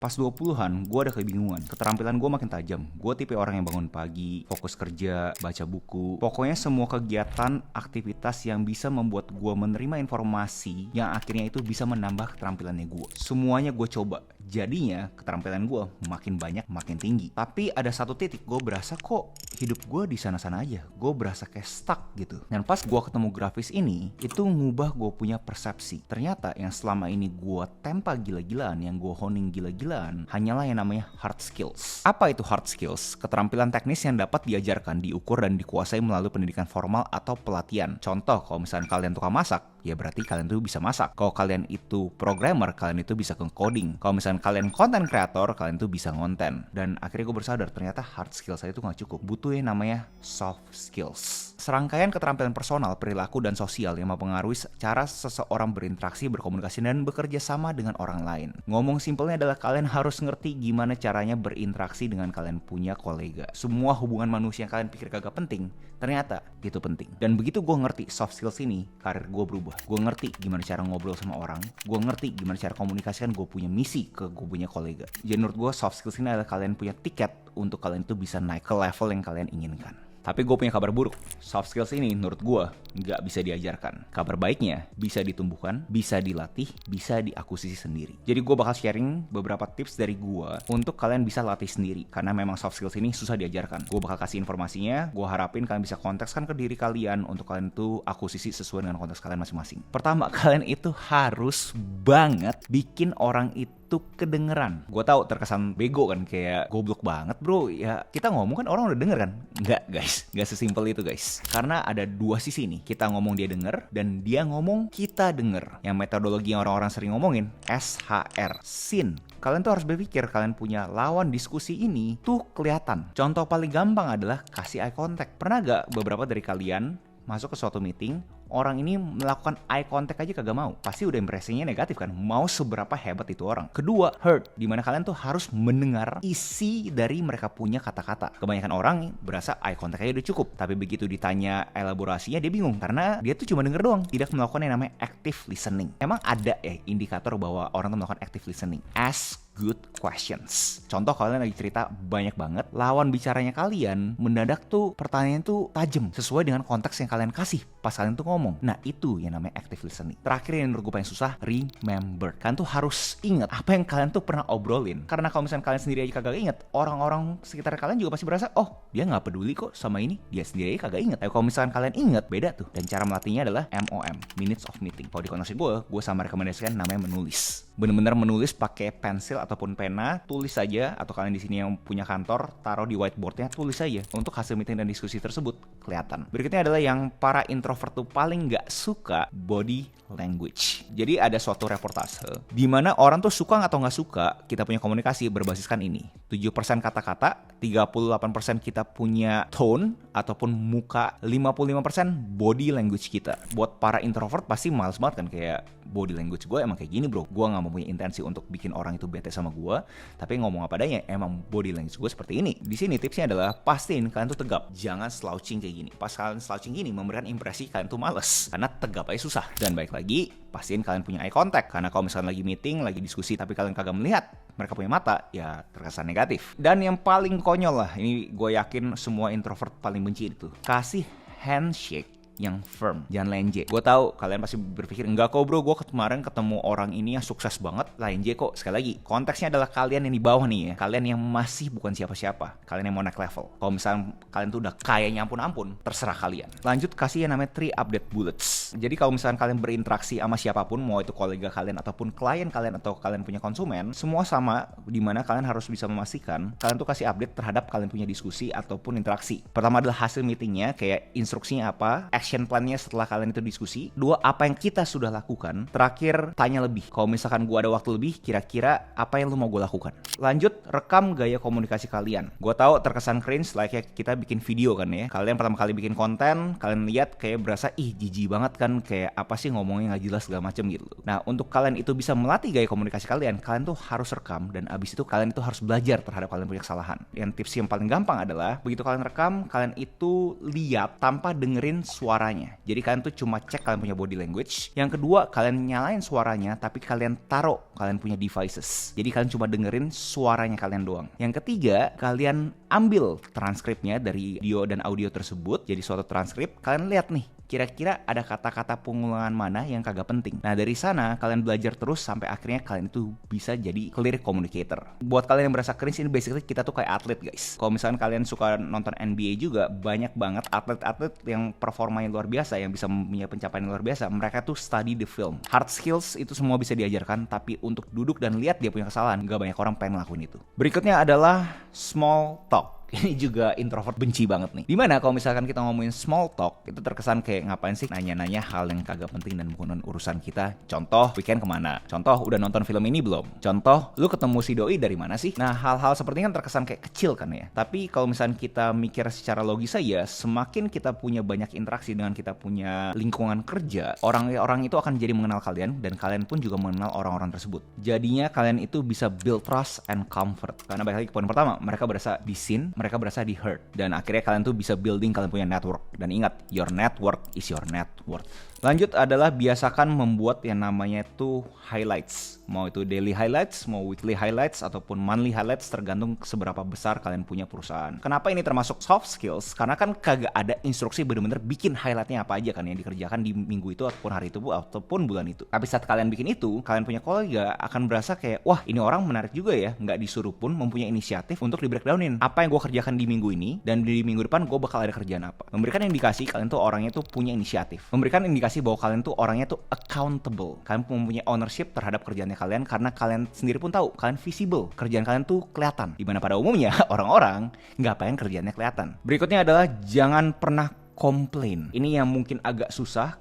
Pas 20-an, gue ada kebingungan. Keterampilan gue makin tajam. Gue tipe orang yang bangun pagi, fokus kerja, baca buku. Pokoknya semua kegiatan, aktivitas yang bisa membuat gue menerima informasi yang akhirnya itu bisa menambah keterampilannya gue. Semuanya gue coba. Jadinya keterampilan gue makin banyak, makin tinggi. Tapi ada satu titik gue berasa kok hidup gue di sana-sana aja. Gue berasa kayak stuck gitu. Dan pas gue ketemu grafis ini, itu ngubah gue punya persepsi. Ternyata yang selama ini gue tempa gila-gilaan, yang gue honing gila-gilaan, hanyalah yang namanya hard skills. Apa itu hard skills? Keterampilan teknis yang dapat diajarkan, diukur, dan dikuasai melalui pendidikan formal atau pelatihan. Contoh, kalau misalnya kalian tukang masak, ya berarti kalian tuh bisa masak. Kalau kalian itu programmer, kalian itu bisa coding. Kalau misalnya kalian content creator, kalian tuh bisa ngonten. Dan akhirnya gue bersadar ternyata hard skills saya itu gak cukup. Butuh yang namanya soft skills. Serangkaian keterampilan personal, perilaku, dan sosial yang mempengaruhi cara seseorang berinteraksi, berkomunikasi, dan bekerja sama dengan orang lain. Ngomong simpelnya adalah kalian harus ngerti gimana caranya berinteraksi dengan kalian punya kolega. Semua hubungan manusia yang kalian pikir kagak penting, ternyata itu penting. Dan begitu gue ngerti soft skills ini, karir gue berubah. Gue ngerti gimana cara ngobrol sama orang. Gue ngerti gimana cara komunikasikan gue punya misi ke gue punya kolega. Jadi menurut gue soft skills ini adalah kalian punya tiket untuk kalian tuh bisa naik ke level yang kalian inginkan. Tapi gue punya kabar buruk. Soft skills ini menurut gue nggak bisa diajarkan. Kabar baiknya bisa ditumbuhkan, bisa dilatih, bisa diakuisisi sendiri. Jadi gue bakal sharing beberapa tips dari gue untuk kalian bisa latih sendiri. Karena memang soft skills ini susah diajarkan. Gue bakal kasih informasinya. Gue harapin kalian bisa kontekskan ke diri kalian untuk kalian tuh akuisisi sesuai dengan konteks kalian masing-masing. Pertama, kalian itu harus banget bikin orang itu kedengeran. Gue tahu terkesan bego kan, kayak goblok banget bro. Ya kita ngomong kan orang udah denger kan? Enggak guys, enggak sesimpel itu guys. Karena ada dua sisi nih. Kita ngomong dia denger, dan dia ngomong kita denger. Yang metodologi yang orang-orang sering ngomongin, SHR, SIN. Kalian tuh harus berpikir kalian punya lawan diskusi ini tuh kelihatan. Contoh paling gampang adalah kasih eye contact. Pernah gak beberapa dari kalian masuk ke suatu meeting, orang ini melakukan eye contact aja kagak mau? Pasti udah impresinya negatif kan? Mau seberapa hebat itu orang. Kedua, heard, dimana kalian tuh harus mendengar isi dari mereka punya kata-kata. Kebanyakan orang berasa eye contact aja udah cukup, tapi begitu ditanya elaborasinya dia bingung, karena dia tuh cuma denger doang, tidak melakukan yang namanya active listening. Emang ada indikator bahwa orang tuh melakukan active listening. Ask good questions. Contoh, kalian lagi cerita banyak banget, lawan bicaranya kalian mendadak tuh pertanyaan tuh tajam sesuai dengan konteks yang kalian kasih pas kalian tuh ngomong. Nah itu yang namanya active listening. Terakhir yang menurut gue paling susah, remember. Kalian tuh harus ingat apa yang kalian tuh pernah obrolin. Karena kalau misalnya kalian sendiri aja kagak inget, orang-orang sekitar kalian juga pasti berasa, oh dia gak peduli kok sama ini, dia sendiri aja kagak inget. Tapi kalau misalkan kalian inget, beda tuh. Dan cara melatihnya adalah MOM, minutes of meeting. Kalau di konteks gue sama rekomendasikan namanya menulis. Bener-bener menulis pakai pensil ataupun pena, tulis saja. Atau kalian di sini yang punya kantor, taruh di whiteboardnya, tulis saja. Untuk hasil meeting dan diskusi tersebut kelihatan. Berikutnya adalah yang para introvert tuh paling gak suka, body language. Jadi ada suatu reportase di mana orang tuh suka atau gak suka kita punya komunikasi berbasiskan ini. 7% kata-kata, 38% kita punya tone ataupun muka, 55% body language kita. Buat para introvert pasti males banget kan, kayak body language gue emang kayak gini bro. Gue gak mempunyai intensi untuk bikin orang itu bete sama gue, tapi ngomong apa adanya, emang body language gue seperti ini. Di sini tipsnya adalah pastiin kalian tuh tegap, jangan slouching kayak gini. Pas kalian slouching gini memberikan impresi kalian tuh males, karena tegap aja susah. Dan baik lagi, pastiin kalian punya eye contact, karena kalau misalnya lagi meeting, lagi diskusi tapi kalian kagak melihat mereka punya mata, ya terkesan negatif. Dan yang paling konyol lah, ini gue yakin semua introvert paling benci itu, kasih handshake yang firm, jangan lenje. Gue tahu kalian pasti berpikir, enggak kok bro, gue kemarin ketemu orang ini yang sukses banget, lenje kok. Sekali lagi, konteksnya adalah kalian yang di bawah nih ya, kalian yang masih bukan siapa-siapa, kalian yang mau naik level. Kalau misalnya kalian tuh udah kayaknya ampun-ampun, terserah kalian. Lanjut, kasih yang namanya 3 update bullets. Jadi kalau misalnya kalian berinteraksi sama siapapun, mau itu kolega kalian ataupun klien kalian atau kalian punya konsumen, semua sama, dimana kalian harus bisa memastikan kalian tuh kasih update terhadap kalian punya diskusi ataupun interaksi. Pertama adalah hasil meetingnya, kayak instruksinya apa, action plan-nya setelah kalian itu diskusi. Dua, apa yang kita sudah lakukan. Terakhir, tanya lebih. Kalau misalkan gue ada waktu lebih, kira-kira apa yang lu mau gue lakukan. Lanjut, rekam gaya komunikasi kalian. Gue tahu terkesan cringe, like kita bikin video kan ya. Kalian pertama kali bikin konten, kalian lihat kayak berasa, ih jijik banget kan, kayak apa sih ngomongnya gak jelas segala macem gitu. Nah, untuk kalian itu bisa melatih gaya komunikasi kalian tuh harus rekam, dan abis itu kalian itu harus belajar terhadap kalian punya kesalahan. Yang tips yang paling gampang adalah, begitu kalian rekam, kalian itu lihat tanpa dengerin suara suaranya. Jadi kalian tuh cuma cek kalian punya body language. Yang kedua, kalian nyalain suaranya tapi kalian taruh kalian punya devices. Jadi kalian cuma dengerin suaranya kalian doang. Yang ketiga, kalian ambil transkripnya dari video dan audio tersebut jadi suatu transkrip. Kalian lihat nih, kira-kira ada kata-kata pengulangan mana yang kagak penting. Nah dari sana kalian belajar terus sampai akhirnya kalian itu bisa jadi clear communicator. Buat kalian yang berasa cringe, ini basically kita tuh kayak atlet guys. Kalau misalkan kalian suka nonton NBA juga, banyak banget atlet-atlet yang performanya luar biasa, yang bisa punya pencapaian luar biasa. Mereka tuh study the film. Hard skills itu semua bisa diajarkan, tapi untuk duduk dan lihat dia punya kesalahan, gak banyak orang pengen ngelakuin itu. Berikutnya adalah small talk. Ini juga introvert benci banget nih. Dimana kalau misalkan kita ngomongin small talk, itu terkesan kayak ngapain sih nanya-nanya hal yang kagak penting dan bukan urusan kita. Contoh, weekend kemana? Contoh, udah nonton film ini belum? Contoh, lu ketemu si doi dari mana sih? Nah, hal-hal seperti ini kan terkesan kayak kecil kan ya. Tapi kalau misalkan kita mikir secara logis saja, semakin kita punya banyak interaksi dengan kita punya lingkungan kerja, orang-orang itu akan jadi mengenal kalian dan kalian pun juga mengenal orang-orang tersebut. Jadinya kalian itu bisa build trust and comfort. Karena balik lagi ke poin pertama, mereka berasa di seen, mereka berasa di heard, dan akhirnya kalian tuh bisa building kalian punya network. Dan ingat, your network is your net worth. Lanjut adalah biasakan membuat yang namanya itu highlights. Mau itu daily highlights, mau weekly highlights, ataupun monthly highlights, tergantung seberapa besar kalian punya perusahaan. Kenapa ini termasuk soft skills? Karena kan kagak ada instruksi bener-bener bikin highlightnya apa aja kan yang dikerjakan di minggu itu ataupun hari itu ataupun bulan itu. Tapi saat kalian bikin itu, kalian punya kolega akan berasa kayak, wah ini orang menarik juga ya, nggak disuruh pun mempunyai inisiatif untuk di breakdownin. Apa yang gue kerjakan di minggu ini, dan di minggu depan gue bakal ada kerjaan apa. Memberikan indikasi kalian tuh orangnya tuh punya inisiatif. Memberikan indikasi bahwa kalian tuh orangnya tuh accountable. Kalian mempunyai ownership terhadap kerjaannya kalian karena kalian sendiri pun tahu kalian visible. Kerjaan kalian tuh kelihatan. Dimana pada umumnya orang-orang nggak pengen kerjaannya kelihatan. Berikutnya adalah jangan pernah komplain. Ini yang mungkin agak susah,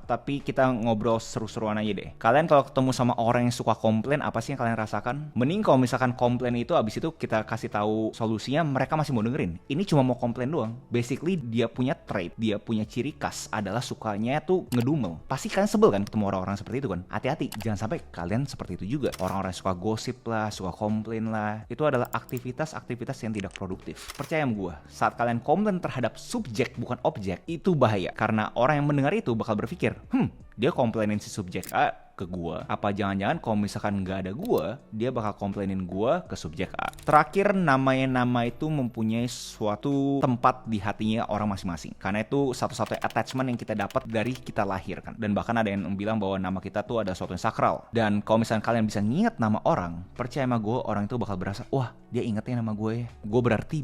tapi kita ngobrol seru-seruan aja deh. Kalian kalau ketemu sama orang yang suka komplain, apa sih yang kalian rasakan? Mending kalau misalkan komplain itu abis itu kita kasih tahu solusinya, mereka masih mau dengerin. Ini cuma mau komplain doang. Basically dia punya trait, dia punya ciri khas adalah sukanya tuh ngedumel. Pasti kalian sebel kan ketemu orang-orang seperti itu kan? Hati-hati, jangan sampai kalian seperti itu juga. Orang-orang yang suka gosip lah, suka komplain lah, itu adalah aktivitas-aktivitas yang tidak produktif. Percaya sama gue, saat kalian komplain terhadap subjek bukan objek, itu bahaya. Karena orang yang mendengar itu bakal berpikir, dia komplainin si subjek A ke gua. Apa jangan-jangan kalau misalkan nggak ada gua, dia bakal komplainin gua ke subjek A. Terakhir, nama itu mempunyai suatu tempat di hatinya orang masing-masing. Karena itu satu-satunya attachment yang kita dapat dari kita lahir kan. Dan bahkan ada yang bilang bahwa nama kita tuh ada suatu yang sakral. Dan kalau misalkan kalian bisa nginget nama orang, percaya sama gua, orang itu bakal berasa, wah dia ingetnya nama gue ya. Gue berarti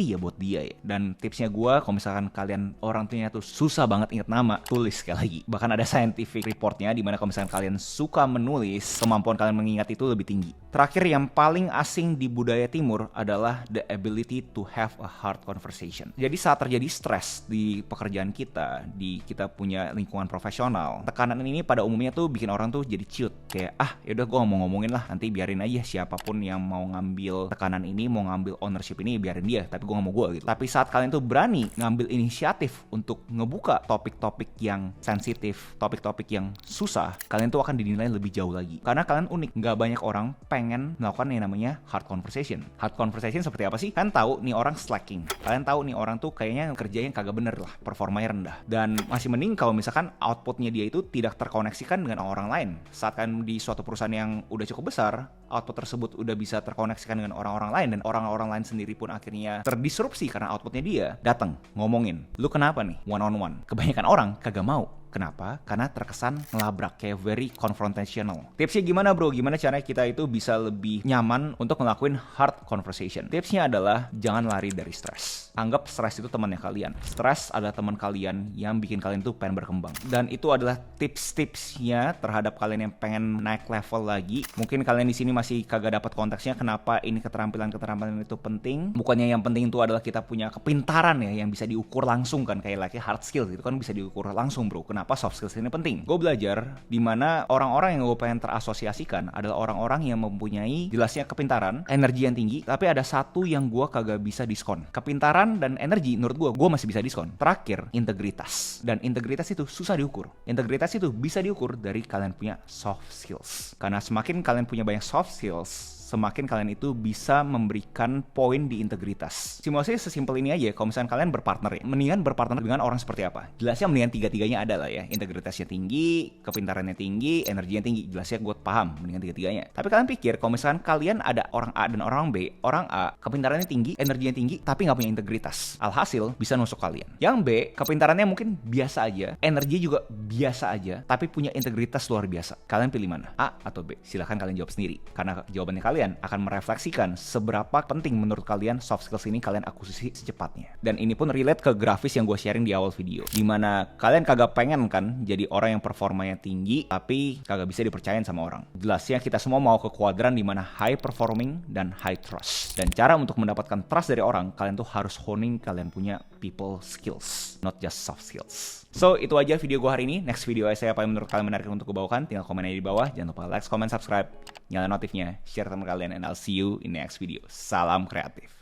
ya buat dia ya. Dan tipsnya gua, kalau misalkan kalian orang tuanya tuh susah banget inget nama, tulis sekali lagi. Bahkan ada scientific reportnya di mana kalau misalkan kalian suka menulis, kemampuan kalian mengingat itu lebih tinggi. Terakhir, yang paling asing di budaya timur adalah the ability to have a hard conversation. Jadi saat terjadi stres di pekerjaan kita, di kita punya lingkungan profesional, tekanan ini pada umumnya tuh bikin orang tuh jadi ciut. Kayak, yaudah gue ngomongin lah, nanti biarin aja siapapun yang mau ngambil tekanan ini, mau ngambil ownership ini, biarin dia, tapi gue gak mau gue gitu. Tapi saat kalian tuh berani ngambil inisiatif untuk ngebuka topik-topik yang sensitif, topik-topik yang susah, kalian tuh akan dinilai lebih jauh lagi. Karena kalian unik. Gak banyak orang pengen melakukan yang namanya hard conversation. Hard conversation seperti apa sih? Kalian tahu nih orang slacking. Kalian tahu nih orang tuh kayaknya kerjanya kagak bener lah, performanya rendah. Dan masih mending kalau misalkan outputnya dia itu tidak terkoneksikan dengan orang lain. Saat kan di suatu perusahaan yang udah cukup besar, output tersebut udah bisa terkoneksikan dengan orang-orang lain, dan orang-orang lain sendiri pun akhirnya terdisrupsi karena outputnya dia. Datang ngomongin, lu kenapa nih? One on one. Kebanyakan orang kagak mau. Kenapa? Karena terkesan ngelabrak, kayak very confrontational. Tipsnya gimana bro? Gimana caranya kita itu bisa lebih nyaman untuk ngelakuin hard conversation? Tipsnya adalah jangan lari dari stres. Anggap stres itu temannya kalian. Stres adalah teman kalian yang bikin kalian tuh pengen berkembang. Dan itu adalah tips-tipsnya terhadap kalian yang pengen naik level lagi. Mungkin kalian di sini masih kagak dapat konteksnya kenapa ini keterampilan itu penting. Bukannya yang penting itu adalah kita punya kepintaran ya yang bisa diukur langsung kan, kayak hard skill gitu kan bisa diukur langsung bro. Kenapa soft skills ini penting? Gue belajar di mana orang-orang yang gue pengen terasosiasikan adalah orang-orang yang mempunyai jelasnya kepintaran, energi yang tinggi, tapi ada satu yang gue kagak bisa diskon. Kepintaran dan energi menurut gue masih bisa diskon. Terakhir, integritas. Dan integritas itu susah diukur. Integritas itu bisa diukur dari kalian punya soft skills. Karena semakin kalian punya banyak soft skills, semakin kalian itu bisa memberikan poin di integritas. Simulasinya sesimpel ini aja. Kalau misalnya kalian berpartner ya, mendingan berpartner dengan orang seperti apa? Jelasnya mendingan tiga-tiganya ada lah ya. Integritasnya tinggi, kepintarannya tinggi, energinya tinggi. Jelasnya gue paham, mendingan tiga-tiganya. Tapi kalian pikir kalau misalkan kalian ada orang A dan orang B, orang A kepintarannya tinggi, energinya tinggi, tapi nggak punya integritas. Alhasil bisa nusuk kalian. Yang B, kepintarannya mungkin biasa aja, energinya juga biasa aja, tapi punya integritas luar biasa. Kalian pilih mana? A atau B? Silahkan kalian jawab sendiri. Karena jawabannya kalian akan merefleksikan seberapa penting menurut kalian soft skills ini kalian akuisisi secepatnya. Dan ini pun relate ke grafis yang gue sharing di awal video. Dimana kalian kagak pengen kan jadi orang yang performanya tinggi, tapi kagak bisa dipercayain sama orang. Jelasnya kita semua mau ke kuadran dimana high performing dan high trust. Dan cara untuk mendapatkan trust dari orang, kalian tuh harus honing kalian punya people skills, not just soft skills. So, itu aja video gue hari ini. Next video saya apa yang menurut kalian menarik untuk gue bawakan, tinggal komen aja di bawah. Jangan lupa like, comment, subscribe, nyalain notifnya, share teman kalian, and I'll see you in the next video. Salam kreatif.